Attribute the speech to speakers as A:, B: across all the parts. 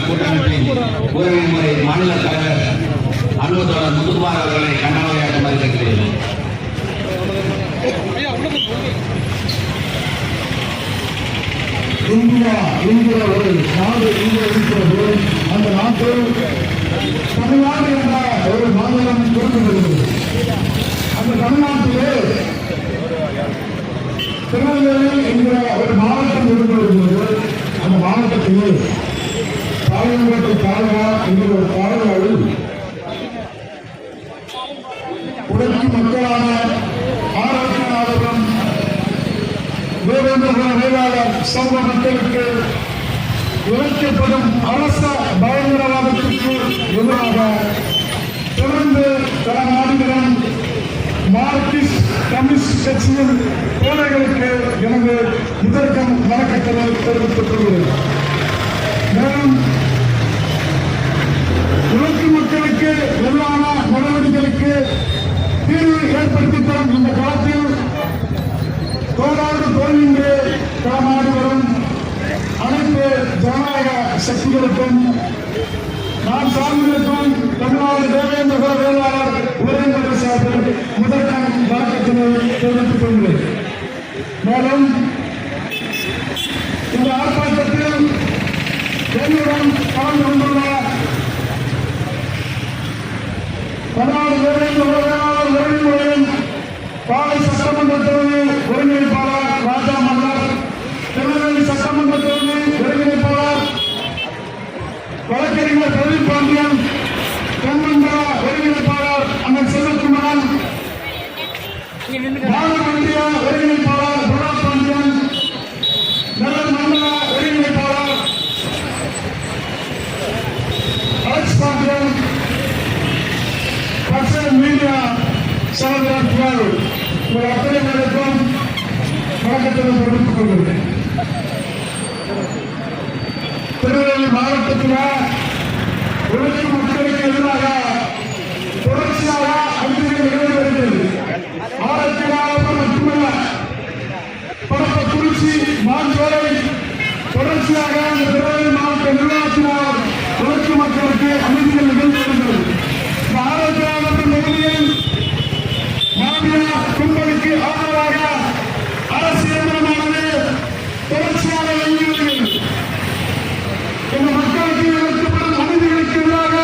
A: கூட்டமைப்பின் உறவின் முறை மாநில தலைவர் அலுவலர் முத்துக்குமார் அவர்களை கண்டனவையாற்றுமாறு கேட்கிறேன்.
B: இந்தியா என்கிற ஒரு நாடு இங்கே இருக்கிறது. அந்த நாட்டில் தமிழ்நாடு என்ற ஒரு மாநிலம் கொடுக்கப்படுகிறது. அந்த தமிழ்நாட்டிலே திருநெல்வேலி என்கிற ஒரு மாவட்டம் இருக்கிறது. அந்த மாவட்டத்திலே பாளையங்கோட்டை தாலுகா என்கிற ஒரு தாலுகாவில் உழைக்கும் மக்களான ஆரோக்கியநாதபுரம் தேவேந்திர வேளாளர் சமூக மக்களுக்கு இழைக்கப்படும் அரச பயங்கரவாதத்திற்கு எதிராக தொடர்ந்து பல நாடுகளும் மார்க்சிஸ்ட் கம்யூனிஸ்ட் கட்சியின் தோழர்களுக்கு எனது முதற்கம் வணக்கத்தை தெரிவித்துக் கொள்கிறேன். மேலும் உழைக்கும் மக்களுக்கு எதிரான நடவடிக்கைகளுக்கு தீர்வு ஏற்படுத்தி தரும் இந்த காலத்தில் தோளாடு தோல்வின்றி களமாடி வரும் அனைத்து ஜனநாயக சக்திகளுக்கும் நான் சார்ந்திருக்கும் தமிழ்நாடு தேவேந்திர வேளாளர் உரைநடை சார்பில் முதற்கான வணக்கத்தினை தெரிவித்துக் கொள்கிறேன். மேலும் இந்த ஆர்ப்பாட்டத்தில் என்னுடன் கலந்து கொண்டுள்ள தமிழ்நாடு தேவேந்திர வேளாளர் உரைமுறையின் பாலை சட்டமன்ற தொகுதி ஒருங்கிணைப்பாளர் ராஜா மன்னர், திருநெல்வேலி சட்டமன்ற தொகுதி ஒருங்கிணைப்பாளர் வழக்கறிஞர் பிரதீப் பாண்டியன், தென்மண்டல ஒருங்கிணைப்பாளர் அண்ணன் செல்வகுமாரன், மாநில ஒருங்கிணைப்பாளர் பிரதாப் பாண்டியன், நகர் மண்டல ஒருங்கிணைப்பாளர் அலெக்ஸ் பாண்டியன், பச்சை மீடியா சகோதரர் ஒரு அத்தனை பேருக்கும் வணக்கத்தை தெரிவித்துக் கொள்கிறேன். திருநெல்வேலி மாவட்டத்தில் உழைக்கும் மக்களுக்கு எதிராக தொடர்ச்சியாக அநீதிகள் நிகழ்ந்து வருகிறது. ஆரோக்கியநாதபுரம் மட்டுமல்ல, படப்பக்குறிச்சி, மாஞ்சோலை தொடர்ச்சியாக இந்த திருநெல்வேலி மாவட்ட நிர்வாகத்தினால் உழைக்கும் மக்களுக்கு அநீதிகள் நிகழ்ந்து வருகிறது. இந்த ஆரோக்கியநாதபுரம் பகுதியில் மாநில கும்பலுக்கு ஆதரவாக அரசு இயந்திரமானது தொடர்ச்சியாக இயங்கி வருகிறது. இந்த மக்களுக்கு இழைக்கப்படும் அநீதிகளுக்கு எதிராக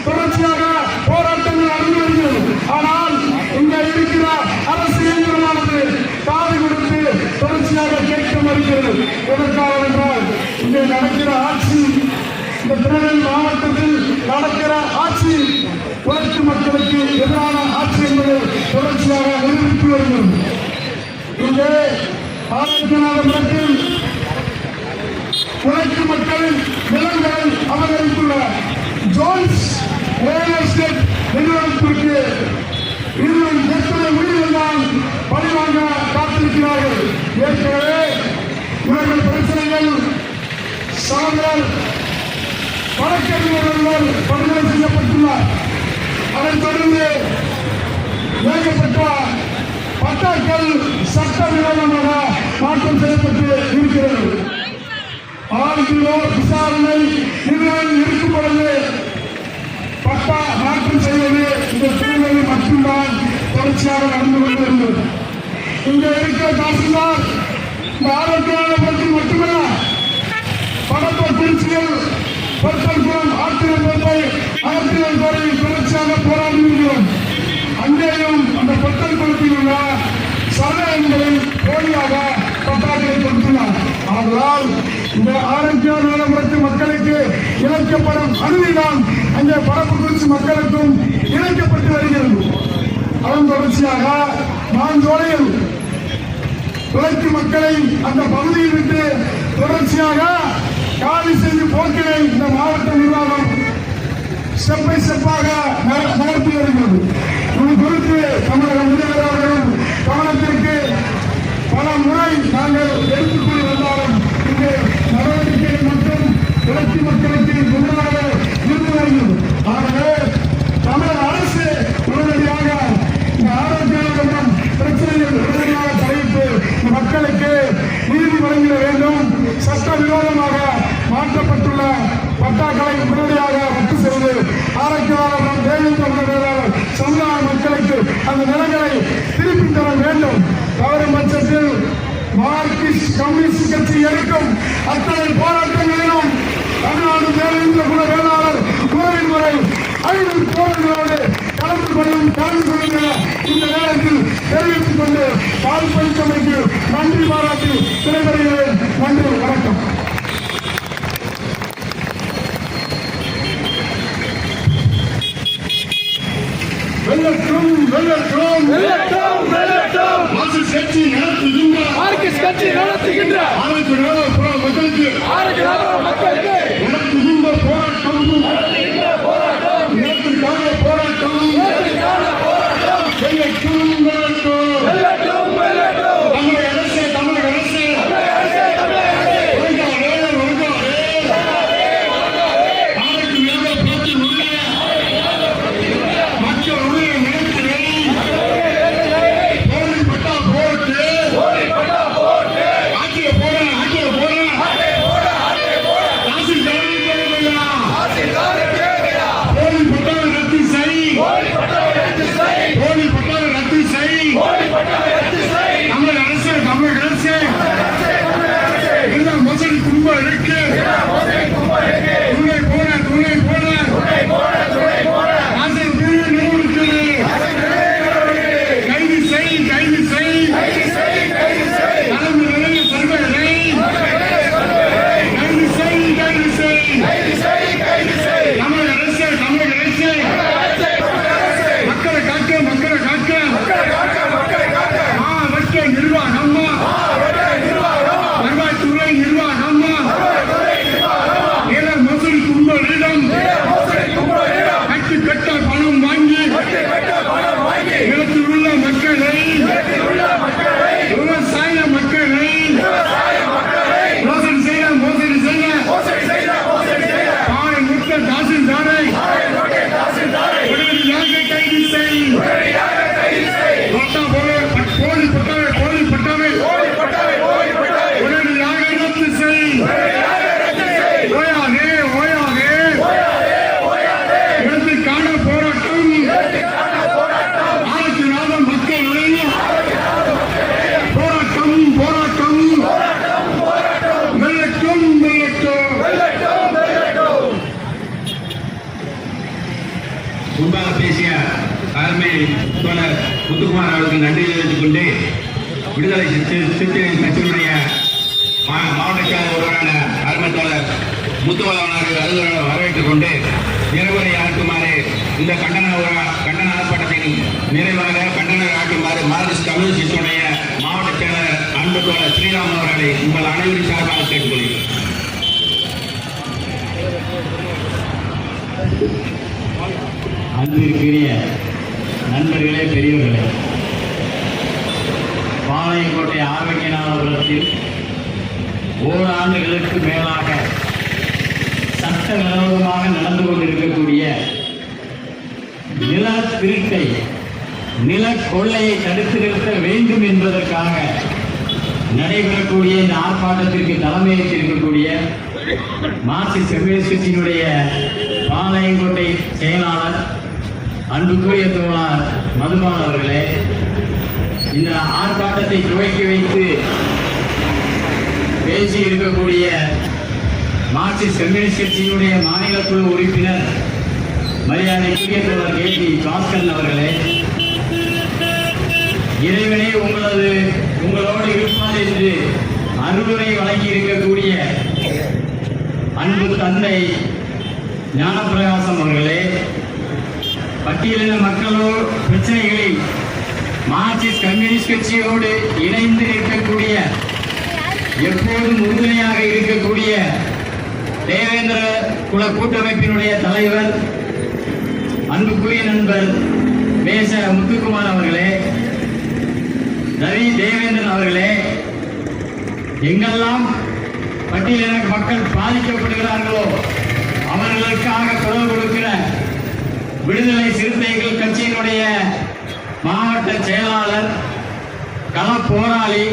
B: தொடர்ச்சியாக போராட்டங்கள் நடந்து வருகிறது. ஆனால் இங்கே இருக்கிற அரசு இயந்திரமானது காது கொடுத்து தொடர்ச்சியாக கேட்க மறுக்கிறது. எதற்காக என்றால் இங்கே நடக்கிற ஆட்சி, இந்த திருநெல்வேலி மாவட்டத்தில் நடக்கிற ஆட்சி உழைக்கும் மக்களுக்கு எதிரான ஆட்சி என்பதை தொடர்ச்சியாக நிரூபித்து வருகிறது. இங்கே ஆரோக்கியநாதபுரத்தில் உழைக்கும் மக்களின் நிலங்களை அபகரித்துள்ள ஜோன்ஸ் ரியல் எஸ்டேட் நிறுவனத்திற்கு இன்னும் எத்தனை உயிர்கள் தான் பழிவாங்க காத்திருக்கிறார்கள். ஏற்கனவே இவர்கள் பிரச்சனைகள் சாமியார் வழக்கறிஞர்கள் படுகொலை செய்யப்பட்டுள்ளார். அதைத் தொடர்ந்து ஏகப்பட்ட பட்டாக்கள் சட்டவிரோதமாக மாற்றம் செய்யப்பட்டு இருக்கிறது. 6 கிலோ விசாரணை நிறுவனம் இருக்கும் பொழுது பட்டா மாற்றம் செய்வது இந்த திருநெல்வேலி மட்டும்தான் தொடர்ச்சியாக நடந்து கொண்டிருந்தது. இங்கே இருக்கிற தாசில்தார் இந்த ஆரோக்கியத்தில் மட்டுமல்ல, படப்பக்குறிச்சியில் பொருட்களுக்கும் ஆக்கிரமிப்பை அகற்றுவதை தொடர்ச்சியாக போராடி வருகிறோம். அங்கேயும் அந்த பொருட்கள் குளத்தில் உள்ள சத என்பதை போலியாக பட்டாக்களை கொடுத்துள்ளார். ஆதலால் இந்த ஆரோக்கியநாதபுரத்து மக்களுக்கு இழைக்கப்படும் அநீதிதான் அங்கே படப்பக்குறிச்சி மக்களுக்கும் இழைக்கப்பட்டு வருகிறது. அதன் தொடர்ச்சியாக மாஞ்சோலையில் உழைக்கும் மக்களை அந்த பகுதியில் விட்டு தொடர்ச்சியாக காலி செய்து போக்கினை இந்த மாவட்ட நிர்வாகம் ஸ்டெப் பை ஸ்டெப்பாக நகர்த்தி வருகிறது. இது குறித்து தமிழக முதல்வர் அவர்களும் கவனத்திற்கு பல முறை நாங்கள் எடுத்துக் கொண்டு வந்தாலும் இங்கே நடவடிக்கைகள் மற்றும் உழைக்கும் மக்களுக்கு எதிராக இருந்து வருகிறது. ஆகவே தமிழக அரசு உடனடியாக இந்த ஆரோக்கியம் பிரச்சனைகள் உடனடியாக தலையிட்டு மக்களுக்கு நீதி வழங்கிட வேண்டும். சட்டவிரோதமாக மாற்றப்பட்டுள்ள பட்டாக்களை அந்த நிலங்களை திருப்பி தர வேண்டும். தவறும் பட்சத்தில் மார்க்சிஸ்ட் கம்யூனிஸ்ட் கட்சி எடுக்கும் அத்தனை போராட்டங்களிலும் தமிழ்நாடு மேலிருந்து குல வேளாளர் கோவில் முறை 5 போராட்டங்களோடு கலந்து கொள்ளுங்க இந்த நேரத்தில் தெரிவித்துக் கொண்டு பால்பளித்தமைக்கு நன்றி பாராட்டி விடைபெறுகிறேன். நன்றி, வணக்கம். வெள்ளட்டும் வெள்ளட்டும்
C: வெல்லட்டும் வெல்லட்டும்
B: மார்க்சிஸ்ட் கட்சி நடத்துகின்ற
C: மார்க்சிஸ்ட் கட்சி நடத்துகின்ற
B: ஆளுக்கு மக்களுக்கு
C: மக்களுக்கு
B: நடத்துகின்ற போராட்டம் இனத்திற்கான போராட்டம் வெள்ளட்டும் வெள்ளட்டும்
C: வெல்லட்டும் வெல்லட்டும்
B: தமிழக அரசு நாளைக்கு மேல பேச்சில் உள்ள மக்களுடைய நிலத்தினை போராட்டா போட்டு ஆட்சியை போட போலி பட்டாவை ரத்து செய் தமிழக அரசு எல்லாம் மோசடி குடும்பம் இருக்கு. துணை போட ஆசிரியர் பிரிவு நிறுவனத்தில் கைது செய் தலைமை நிலைய சர்வரை கைது செய் தமிழக அரசு மக்களை காக்க மாவட்ட நிர்வாகம் வருவாய்த்துறை நிர்வாகம் ஏழை மோசடி கும்பலிடம் கட்ட பணம் வாங்கி நிலத்தில் உள்ள மக்களை விவசாய மக்களை மோசடி செய்ய பாறை முட்ட தாசில்தாரை உடனடியாக கைது செய். போலி பட்டாவை உடனடியாக ரத்து செய். ஓயாதே இடத்திற்கான போராட்டம் ஆளுக்கு நாதம் மக்களுடைய போராட்டம் வெள்ளட்டும்
A: முன்பாக பேசிய தலைமை தோழர் முத்துக்குமார் அவர்களுக்கு நன்றி தெரிவித்துக் கொண்டு விடுதலை சிறுத்தைகள் கட்சியினுடைய மாவட்ட செயலாளர் ஒருவரான தலைமை தோழர் முத்துவளவனார் வரவேற்றுக் கொண்டு நிறைவுரை ஆற்றுமாறு இந்த கண்டன ஆர்ப்பாட்டத்தின் நிறைவாக கண்டன ஆற்றுமாறு மார்க்சிஸ்ட் கம்யூனிஸ்டுடைய மாவட்ட செயலாளர் அன்பு தோழர் ஸ்ரீராம் அவர்களை உங்கள் அனைவரின் சார்பாக கேட்டுக்கொள்கிறேன்.
D: அன்பிற்குரிய நண்பர்களே, பெரியவர்களே, பாளையங்கோட்டை ஆரோக்கியநாதபுரத்தில் ஓராண்டுகளுக்கு மேலாக சட்டவிரோதமாக நடந்து கொண்டிருக்கக்கூடிய நில திருட்டை, நில கொள்ளையை தடுத்து நிறுத்த வேண்டும் என்பதற்காக நடைபெறக்கூடிய இந்த ஆர்ப்பாட்டத்திற்கு தலைமையேற்றிருக்கக்கூடிய மார்க்சிஸ்ட் கம்யூனிஸ்ட் கட்சியினுடைய பாளையங்கோட்டை செயலாளர் அன்புக்குரிய தோழர் மதுபான் அவர்களே, இந்த ஆர்ப்பாட்டத்தை துவக்கி வைத்து பேசி இருக்கக்கூடிய மார்க்சிஸ்ட் கம்யூனிஸ்ட் கட்சியினுடைய மாநில குழு உறுப்பினர் மரியாதைக்குரிய தோழர் KT பாஸ்கரன் அவர்களே, இறைவனே உங்களோடு இருப்பார் என்று அருளுரை வழங்கி இருக்கக்கூடிய அன்பு தந்தை ஞானப்பிரகாசம் அவர்களே, பட்டியலின மக்களோடு பிரச்சனைகளில் மார்க்சிஸ்ட் கம்யூனிஸ்ட் கட்சியோடு இணைந்து இருக்கக்கூடிய, எப்போதும் உறுதுணையாக இருக்கக்கூடிய தேவேந்திர குல கூட்டமைப்பினுடைய தலைவர் அன்புக்குரிய நண்பர் மேச முத்துக்குமார் அவர்களே, ரவி தேவேந்திரன் அவர்களே, எங்கெல்லாம் பட்டியலின மக்கள் பாதிக்கப்படுகிறார்களோ அவர்களுக்காக குரல் கொடுக்கிற விடுதலை சிறுத்தைகள் கட்சியினுடைய மாவட்ட செயலாளர் கள போராளி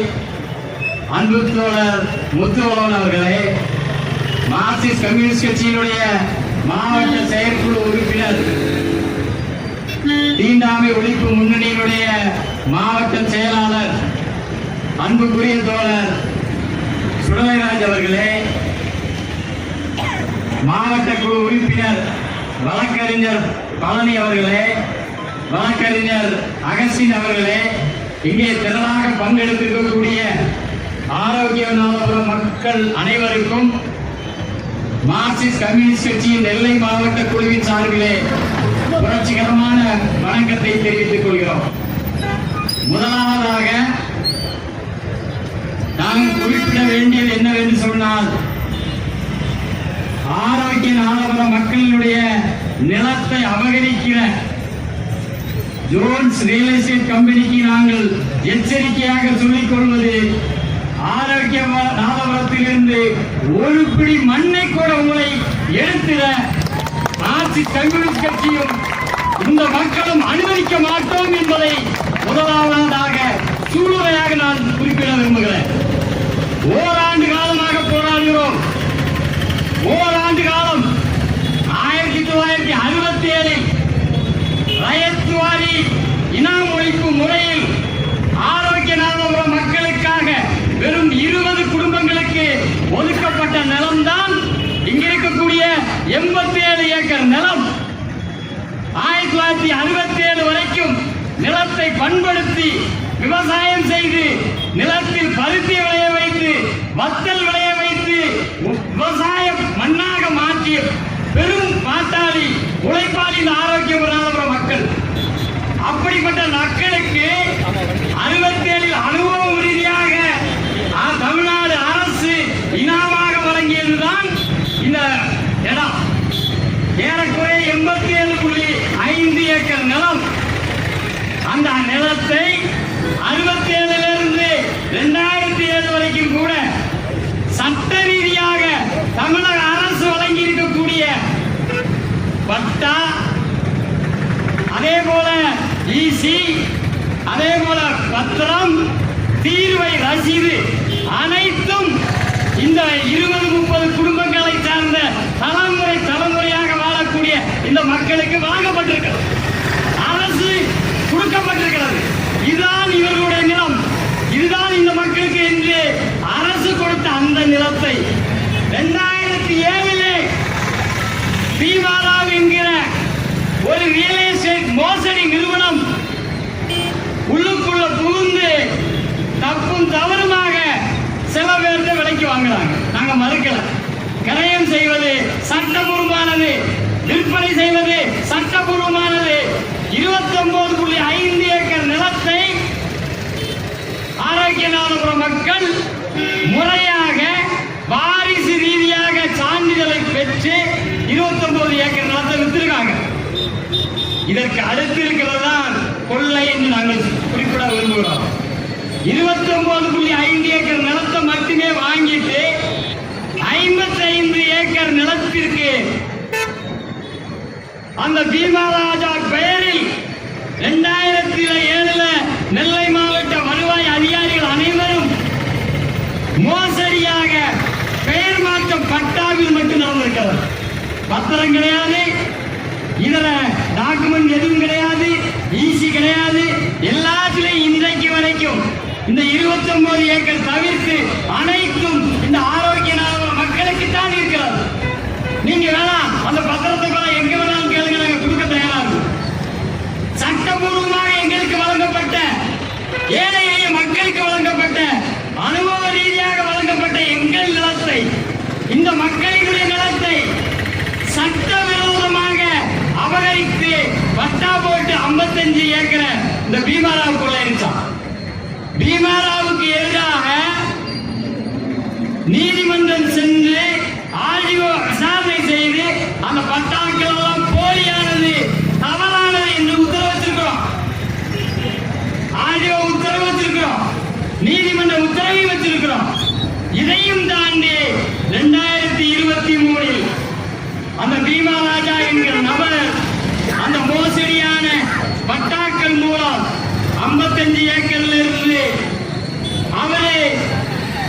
D: அன்பு தோழர் முத்துவளவன் அவர்களே, மார்க்சிஸ்ட் கம்யூனிஸ்ட் கட்சியினுடைய மாவட்ட செயற்குழு உறுப்பினர் தீண்டாமை ஒழிப்பு முன்னணியினுடைய மாவட்ட செயலாளர் அன்புக்குரிய தோழர் சுடலைராஜ் அவர்களே, மாவட்ட குழு உறுப்பினர் வழக்கறிஞர் பழனி அவர்களே, வழக்கறிஞர் அகஸ்டின் அவர்களே, இங்கே திரளாக பங்கெடுத்திருக்கக்கூடிய ஆரோக்கியநாதபுரம் மக்கள் அனைவருக்கும் மார்க்சிஸ்ட் கம்யூனிஸ்ட் கட்சியின் நெல்லை மாவட்ட குழுவின் சார்பிலே புரட்சிகரமான வணக்கத்தை தெரிவித்துக் கொள்கிறோம். முதலாவதாக நாங்கள் குறிப்பிட வேண்டியது என்னவென்று சொன்னால், ஆரோக்கியநாதபுரம் மக்களினுடைய நிலத்தை அபகரிக்கிற ஜோன்ஸ் ரியல் எஸ்டேட் கம்பெனிக்கு நாங்கள் எச்சரிக்கையாக சொல்லிக் கொள்வது, ஆரோக்கியநாதபுரத்திலிருந்து ஒரு பிடி மண்ணை கூட உங்களை எடுத்திட மார்க்சிஸ்ட் கம்யூனிஸ்ட் கட்சியும் இந்த மக்களும் அனுமதிக்க மாட்டோம் என்பதை முதலாவதாக சூளுரையாக நான் குறிப்பிட விரும்புகிறேன். ஓராண்டு காலமாக போராடுகிறோம். ஓராண்டு காலம் 1967 ரயத்வாரி இனாம் ஒழிப்பு முறையில் ஆரோக்கியநாதபுரம் மக்களுக்காக வெறும் 20 குடும்பங்களுக்கு ஒதுக்கப்பட்ட நிலம்தான் இங்க இருக்கக்கூடிய 87 ஏக்கர் நிலம். 1967 வரைக்கும் நிலத்தை பண்படுத்தி விவசாயம் செய்து நிலத்தில் பருத்தி விளைய வைத்து வத்தல் விளைய வைத்து விவசாயம் மண்ணாக மாற்றிய பெரும் பாட்டாளி உழைப்பாளி இந்த ஆரோக்கியநாதபுரம் மக்கள். அப்படிப்பட்ட மக்களுக்கு 67 அனுபவம் ரீதியாக தமிழ்நாடு அரசு இனாமாக வழங்கியதுதான் இந்த இடம். ஏறக்குறைய 87.5 ஏக்கர் நிலம். அந்த நிலத்தை 67 2007 வரைக்கும் கூட சட்ட ரீதியாக தமிழக அரசு வழங்கி இருக்கக்கூடிய பட்டா, அதே போல ஈசி, அதே போல பத்திரம், தீர்வை ரசீது அனைத்தும் இந்த 20-30 குடும்பங்களை சார்ந்த தலைமுறையாக வாழக்கூடிய இந்த மக்களுக்கு வழங்கப்பட்டிருக்கிறது. அரசு கொடுக்கப்பட்டிருக்கிறது. இதுதான் இவர்களுடைய நிலம், இதுதான் இந்த மக்களுக்கு என்று அரசு கொடுத்த அந்த நிலத்தை 2007 பீமாராவ் என்கிற ஒரு ரியல் எஸ்டேட் மோசடி நிறுவனம் உள்ளுக்குள்ள புகுந்து தப்பும் தவறுமாக சில பேர்த்த விலைக்கு வாங்குறாங்க. நாங்க மறுக்கல. கிரயம் செய்வது சட்டபூர்வமானது, விற்பனை செய்வது சட்டபூர்வமானது. 29.5 ஏக்கர் நிலத்தை ஆரோக்கியநாதபுரம் மக்கள் முறையாக வாரிசு ரீதியாக சான்றிதழை பெற்று 29 ஏக்கர் நிலத்தை வித்திருக்காங்க. இதற்கு அடுத்து இருக்கிறதான் கொள்ளை என்று நாங்கள் குறிப்பிட விரும்புகிறோம். 29.5 ஏக்கர் நிலத்தை மட்டுமே வாங்கிட்டு 55 ஏக்கர் நிலத்திற்கு அந்த பீமாராஜா பெயரில் 2007 நெல்லை மாவட்ட வருவாய் அதிகாரிகள் அனைவரும் மோசடியாக பெயர் மாற்றம் பட்டாவில் மட்டும் நடந்திருக்கிறது. பத்திரம் கிடையாது, இதுல டாக்குமெண்ட் எதுவும் கிடையாது, ஈசி கிடையாது. எல்லாத்திலையும் இன்றைக்கு வரைக்கும் இந்த 29 ஏக்கர் தவிர்த்து அனைத்தும் இந்த ஆரோக்கியநாதபுரம் மக்களுக்கு தான் இருக்கிறது. நீங்க வேணாம் அந்த பத்திரத்தை கூட எங்க வேணாலும் கேளுங்க, நாங்க கொடுக்க தயாராகும். சட்டபூர்வமாக எங்களுக்கு வழங்கப்பட்ட, ஏழை எளிய மக்களுக்கு வழங்கப்பட்ட, அனுபவ ரீதியாக வழங்கப்பட்ட எங்கள் நிலத்தை, இந்த மக்களினுடைய நிலத்தை சட்டவிரோதமாக அபகரித்து பட்டா போட்டு 55 ஏக்கரை இந்த பீமாராவ் கொள்ளையடிச்சான். பீமாராவுக்கு எதிராக நீதிமன்றம் சென்று ஆர்டிஓ விசாரணை செய்து அந்த பட்டாக்கள் எல்லாம் போலியானது, தவறானது என்று உத்தரவு வச்சிருக்கிறோம். ஆர்டிஓ உத்தரவு வச்சிருக்கிறோம், நீதிமன்ற உத்தரவை வச்சிருக்கிறோம். இதையும் தாண்டி 2023 அந்த பீமாராஜா என்கிற நபர் அந்த மோசடியான பட்டாக்கள் மூலம் 55 ஏக்கர்ல இருந்து அவரே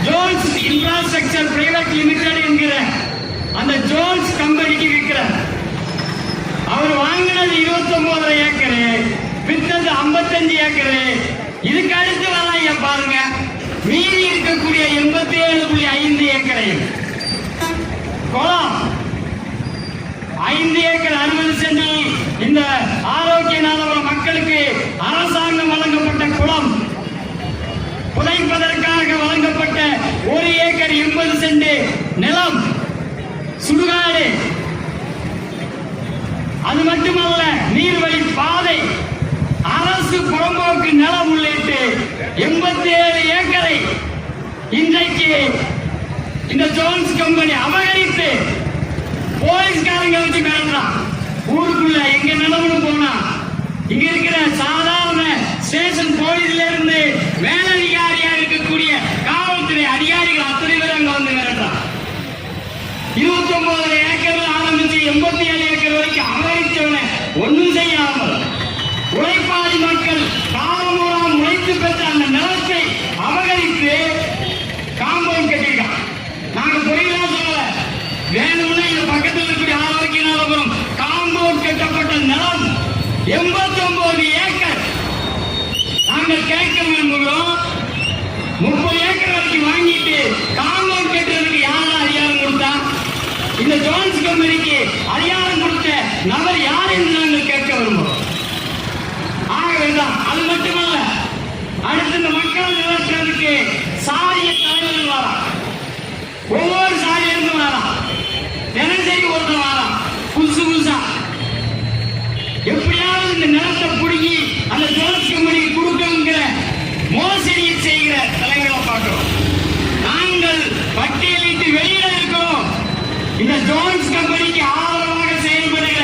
D: ஜோன்ஸ் இன்ஃப்ராஸ்ட்ரக்சர் பிரைவேட் லிமிடெட் என்கிற அந்த ஜோன்ஸ் கம்பெனிக்கு விற்கிறார். அவர் வாங்கினது 29 ஏக்கர். வித்தது 55 ஏக்கர். இதுக்கு அடுத்து வராங்க பாருங்க, மீதி இருக்கக்கூடிய 87.5 ஏக்கரையும் குளம் 5 ஏக்கர் 60 சென்டில் இந்த ஆரோக்கியநாதபுரம் மக்களுக்கு அரசாங்கம் வழங்கப்பட்ட குளம், புதைப்பதற்காக வழங்கப்பட்ட 1 ஏக்கர் 80 சென்ட் நிலம், சுடுகாடு. அது மட்டுமல்ல, நீர்வழி பாதை, அரசு புறம்போக்கு நிலம் உள்ளிட்டு 87 ஏக்கரை இன்றைக்கு இந்த ஜோன்ஸ் கம்பெனி அபகரித்து போலீஸ்காரங்க வச்சு மிரட்டுறான். ஊருக்குள்ள எங்க நிலம்னு போனா இங்க இருக்கிற சாதாரண ஸ்டேஷன் போலீஸ்ல இருந்து மேலதிகாரியா இருக்கக்கூடிய காவல்துறை அதிகாரிகள் அத்தனை பேர் அங்க வந்து மிரட்டுறான். 29 ஏக்கர் ஆரம்பிச்சு 87 ஏக்கர் வரைக்கும் அபகரிச்சவனை ஒன்றும் செய்யாமல் உழைப்பாளி மக்கள் காலமூலம் உழைத்து பெற்ற அந்த நிலத்தை அபகரித்து காம்பவுண்ட் கட்டியிருக்கான். நாங்க பொய்யெல்லாம் சொல்லல, வேணும்னா இந்த பக்கத்தில் இருக்கக்கூடிய ஆரோக்கியநாதபுரம் காம்பவுண்ட் கட்டப்பட்ட நிலம் 89 ஏக்கர். நாங்கள் கேட்க விரும்புகிறோம், 30 ஏக்கர் வரைக்கும் வாங்கிட்டு காம்பவுண்ட் கட்டுறதுக்கு யாரும் அதிகாரம் கொடுத்தா? இந்த ஜோன்ஸ் கம்பெனிக்கு அதிகாரம் கொடுத்த நபர் யார் என்று நாங்கள் கேட்க விரும்புகிறோம். ஆக வேண்டாம். அது மட்டுமல்ல, அடுத்து இந்த மக்கள் நிலத்திற்கு சாரிய தலைவர்கள் வரான், ஒவ்வொரு சாரியிலிருந்து வரான், தினசரி ஒருத்தர் வரான் புதுசு புதுசா. எப்படியாவது இந்த நிலத்தை பிடுங்கி அந்த ஜோன்ஸ் கம்பெனிக்கு கொடுக்கங்கிற மோசடியை செய்கிற தலைவர்களை பார்க்கிறோம். நாங்கள் பட்டியலிட்டு வெளியில இருக்கிறோம். இந்த ஜோன்ஸ் கம்பெனிக்கு ஆதரவாக செயல்படுகிற,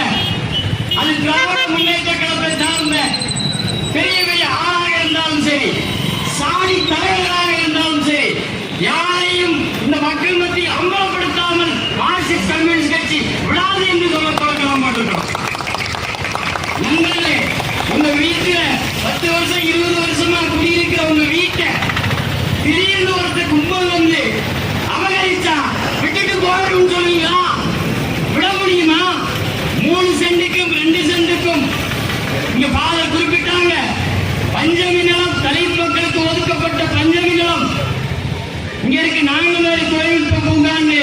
D: அது திராவிட முன்னேற்ற கழகத்தை சார்ந்த பெரிய பெரிய ஆளாக இருந்தாலும் சரி, சாதி தலைவர்களாக இருந்தாலும் சரி, யாரையும் இந்த மக்கள் மத்தியில் அம்பலப்படுத்தாமல் மார்க்சிஸ்ட் கம்யூனிஸ்ட் கட்சி விடாது என்று சொல்ல தொடக்கலாம் போட்டிருக்கோம். நண்பர்களே, உங்க வீட்டுல 10 வருஷம் 20 வருஷமா குடியிருக்கிற உங்க வீட்டை திடீர்னு ஒருத்தர் கும்பல் வந்து அபகரிச்சா விட்டுட்டு போகணும்னு சொல்லுவீங்களா? விட முடியுமா? 3 சென்ட்டுக்கும் 2 சென்ட்டுக்கும் இங்க பாதை குறிப்பிட்டாங்க. பஞ்சமி நிலம், தலித் மக்களுக்கு ஒதுக்கப்பட்ட பஞ்சமி நிலம் இங்க இருக்கு. நாங்குநேரி தொழில்நுட்ப பூங்கான்னு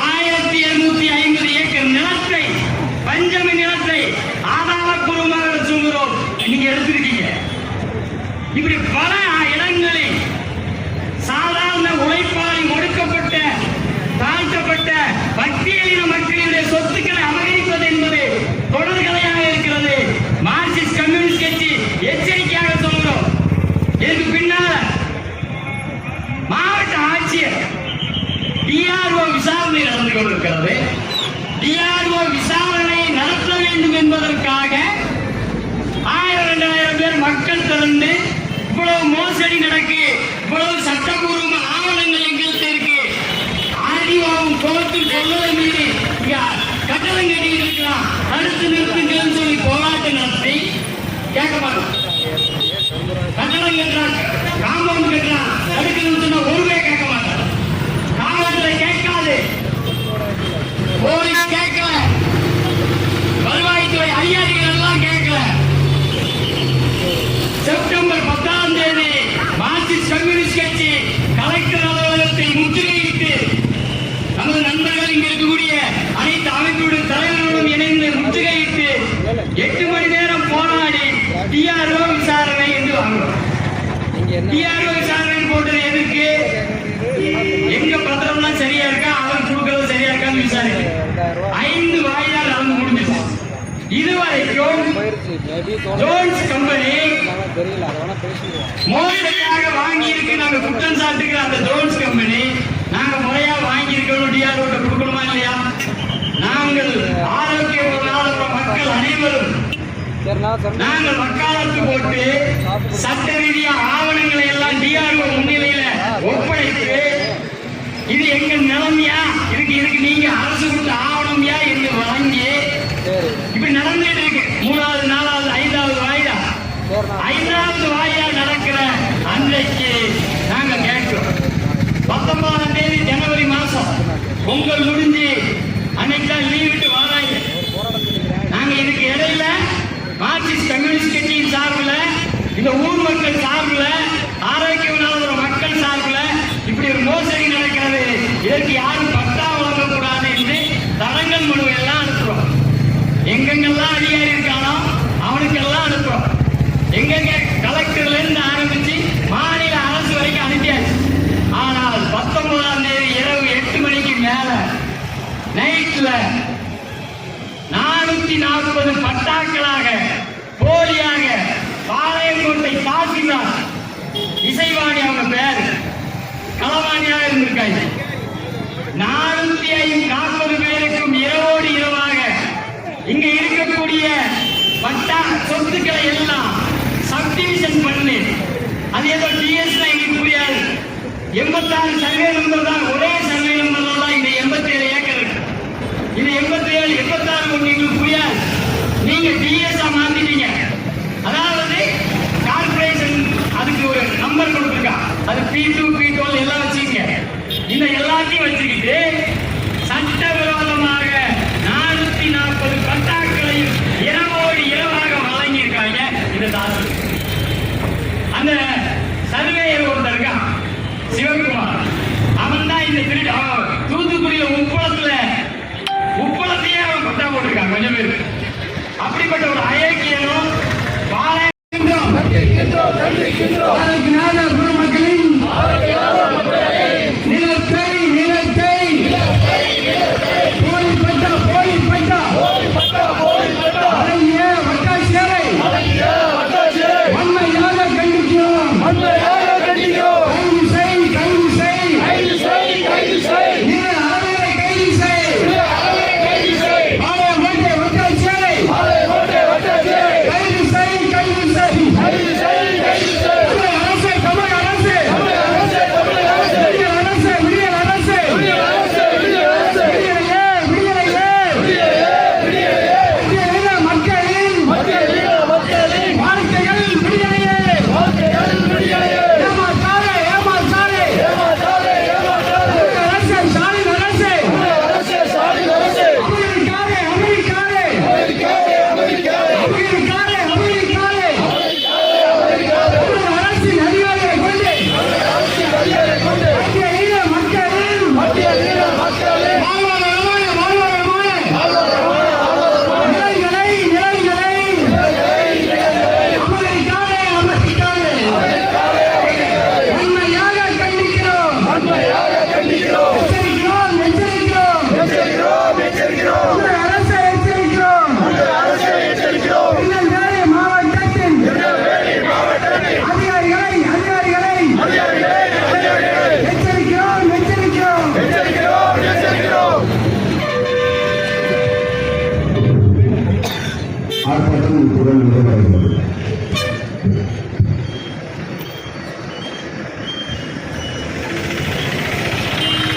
D: 1750 ஏக்கர் நிலத்தை, பஞ்சமி நிலத்தை ஆதாரப்பூர்வமாக சொல்கிறோம், நீங்க எடுத்திருக்கீங்க. இப்படி பல இடங்களில் சாதாரண உழைப்பாளி, ஒடுக்கப்பட்ட, தாழ்த்தப்பட்ட பட்டியலின மக்களுடைய சொத்துக்களை அபகரிப்பது என்பது தொடர்கதையாக இருக்கிறது. மார்க்சிஸ்ட் கம்யூனிஸ்ட் கட்சி எச்சரிக்கையாக சொல்கிறோம். இதுக்கு பின்னால மாவட்ட ஆட்சியர் டிஆர்ஓ விசாரணை நடந்து கொண்டிருக்கிறது. டிஆர்ஓ விசாரணை நடத்த வேண்டும் என்பதற்காக 1000-2000 பேர் மக்கள் திரண்டு இவ்வளவு மோசடி நடக்கு, இவ்வளவு சட்டபூர்வ ஆவணங்கள் எங்களுக்கு இருக்கு, ஆர்டிஓவும் கோர்ட்டில் சொல்வதை மீறி கட்டணம் கட்டி இருக்கலாம், தடுத்து நிறுத்துங்கன்னு சொல்லி போராட்டம் நடத்தி கேட்க மாட்டோம். கட்டணம் கட்டுறான், காம்பவுண்ட் கட்டுறான், தடுத்து நிறுத்தினா ஒருவே கேட்க மாட்டான். காவல்துறை கேட்காது, போலீஸ் கேட்கல, வருவாய்த்துறை அதிகாரிகள் எல்லாம் கேட்கல. செப்டம்பர் 10ஆம் தேதி மார்க்சிஸ்ட் கம்யூனிஸ்ட் கட்சி கலெக்டர் அலுவலகத்தை முற்றுகையிட்டு நமது நண்பர்கள் இங்க இருக்கக்கூடிய அனைத்து அமைப்புடைய தலைவர்களும் இணைந்து முற்றுகையிட்டு 8 மணி நேரம் போராடி டிஆர்ஓ விசாரணை என்று வாங்குறோம். டிஆர்ஓ விசாரணை போட்டது எதுக்கு? எங்க பத்திரம்லாம் சரியா இருக்கா, அவர் கொடுக்கறது சரியா இருக்கான்னு விசாரிக்க 5 வாயிலால் நடந்து முடிஞ்சிருச்சு. இதுவரைக்கும் ஜோன்ஸ் கம்பெனி மோசடியாக வாங்கி இருக்கு. நாங்க குற்றம் சாட்டுகிற அந்த ஜோன்ஸ் கம்பெனி நாங்க முறையா வாங்கி இருக்கணும், டிஆர்ஓ கொடுக்கணுமா இல்லையா? நாங்கள் ஆரோக்கியநாதபுரம் மக்கள் அனைவரும் நாங்கள் வக்காலத்து போட்டு சட்ட ரீதியா ஆவணங்களை எல்லாம் டிஆர்ஓ முன்னிலையில ஒப்படைத்து, இது எங்க நிலைமையா, இதுக்கு நீங்க அரசு கொடுத்த ஆவணம்யா என்று வழங்கி இப்படி நடந்துட்டு இருக்கு. 3வது 4வது 5வது வாயிலா, 5வது வாயிலா நடக்கிற அன்றைக்கு நாங்க கேட்கிறோம். 19ஆம் தேதி ஜனவரி மாசம் பொங்கல் முடிஞ்சு அன்னைக்கு தான் லீவ் விட்டு வராங்க. நாங்க இதுக்கு இடையில மார்ச் மார்க்சிஸ்ட் கம்யூனிஸ்ட் கட்சியின் சார்பில், இந்த ஊர் மக்கள் சார்பில், ஆரோக்கியம் நல மக்கள் சார்பில் இப்படி ஒரு மோசடி நடக்கிறது. இதற்கு யாரும் பட்டா வழங்கக்கூடாது என்று தடங்கல் மனு எல்லாம் அனுப்புறோம். எங்கெங்கெல்லாம் அதிகாரி இருக்கானோ அவனுக்கெல்லாம் அனுப்புறோம். எங்கெங்க கலெக்டர்ல இருந்து ஆரம்பிச்சு மாநில அரசு வரைக்கும் அனுப்பியாச்சு. ஆனால் 19ஆம் தேதி இரவு 8 மணிக்கு மேல நைட்ல 440 பட்டாக்களாக போலியாக பாளையங்கோட்டை தாசில்தார் இசைவாணி அவங்க பேரு களவாணியாக இருந்திருக்காங்க. 440 பேருக்கும் இரவோடு இரவாக இங்க இருக்கக்கூடிய பட்டா சொத்துக்களை எல்லாம் சப்டிவிஷன் பண்ணி, அது ஏதோ டிஎஸ் எங்களுக்கு புரியாது. 86 சர்வே நம்பர் தான், ஒரே சர்வே நம்பர் தான் இந்த 87 ஏக்கர் இருக்கு. இது 87 86 உங்களுக்கு புரியாது. நீங்க டிஎஸ் மாத்திட்டீங்க. அதாவது கார்பரேஷன் அதுக்கு ஒரு நம்பர் கொடுத்துருக்கா, அது P2 P12 எல்லாம் வச்சுக்க. இந்த எல்லாத்தையும் வச்சுக்கிட்டு சட்டவிரோதமாக 440 பட்டாக்களையும் இரவோடு இரவாக வழங்கியிருக்காங்க இந்த தாசி. அந்த சர்வேயர் ஒருத்தர் இருக்கான் சிவகுமார், அவன் தான் இந்த திருட்டு. தூத்துக்குடியில உப்பளத்தையே அவன் பட்டா போட்டிருக்கான் கொஞ்சம் பேர். அப்படிப்பட்ட ஒரு அயோக்கியனும்
B: மக்களின் நிலத்தை போலி பட்டா அழகிய வட்டாட்சியரை வன்மையாக கண்டிக்கிறோம். கைது செய் நில அளவை கைது செய். பாளையங்கோட்டை வட்டாட்சியரை கைது செய். தமிழக அரசு விடியல் அரசு விடியலையே மக்களின் வாழ்க்கைகள் விடியலையே. ஏமாற்றாதே அரசு ஸ்டாலின் அரசு அமெரிக்காரே அரசின் அதிகாரியை கொண்டு மக்களின் நிலைகளை அமெரிக்காரே உண்மையாக கண்டிக்கிறோம். எச்சரிக்கிறோம். அரசை எச்சரிக்கிறோம். திருநெல்வேலி மாவட்டத்தின் அதிகாரிகளை எச்சரிக்கிறோம்.
E: ஆர்ப்பாட்டம் இத்துடன் நிறைவடைகிறது.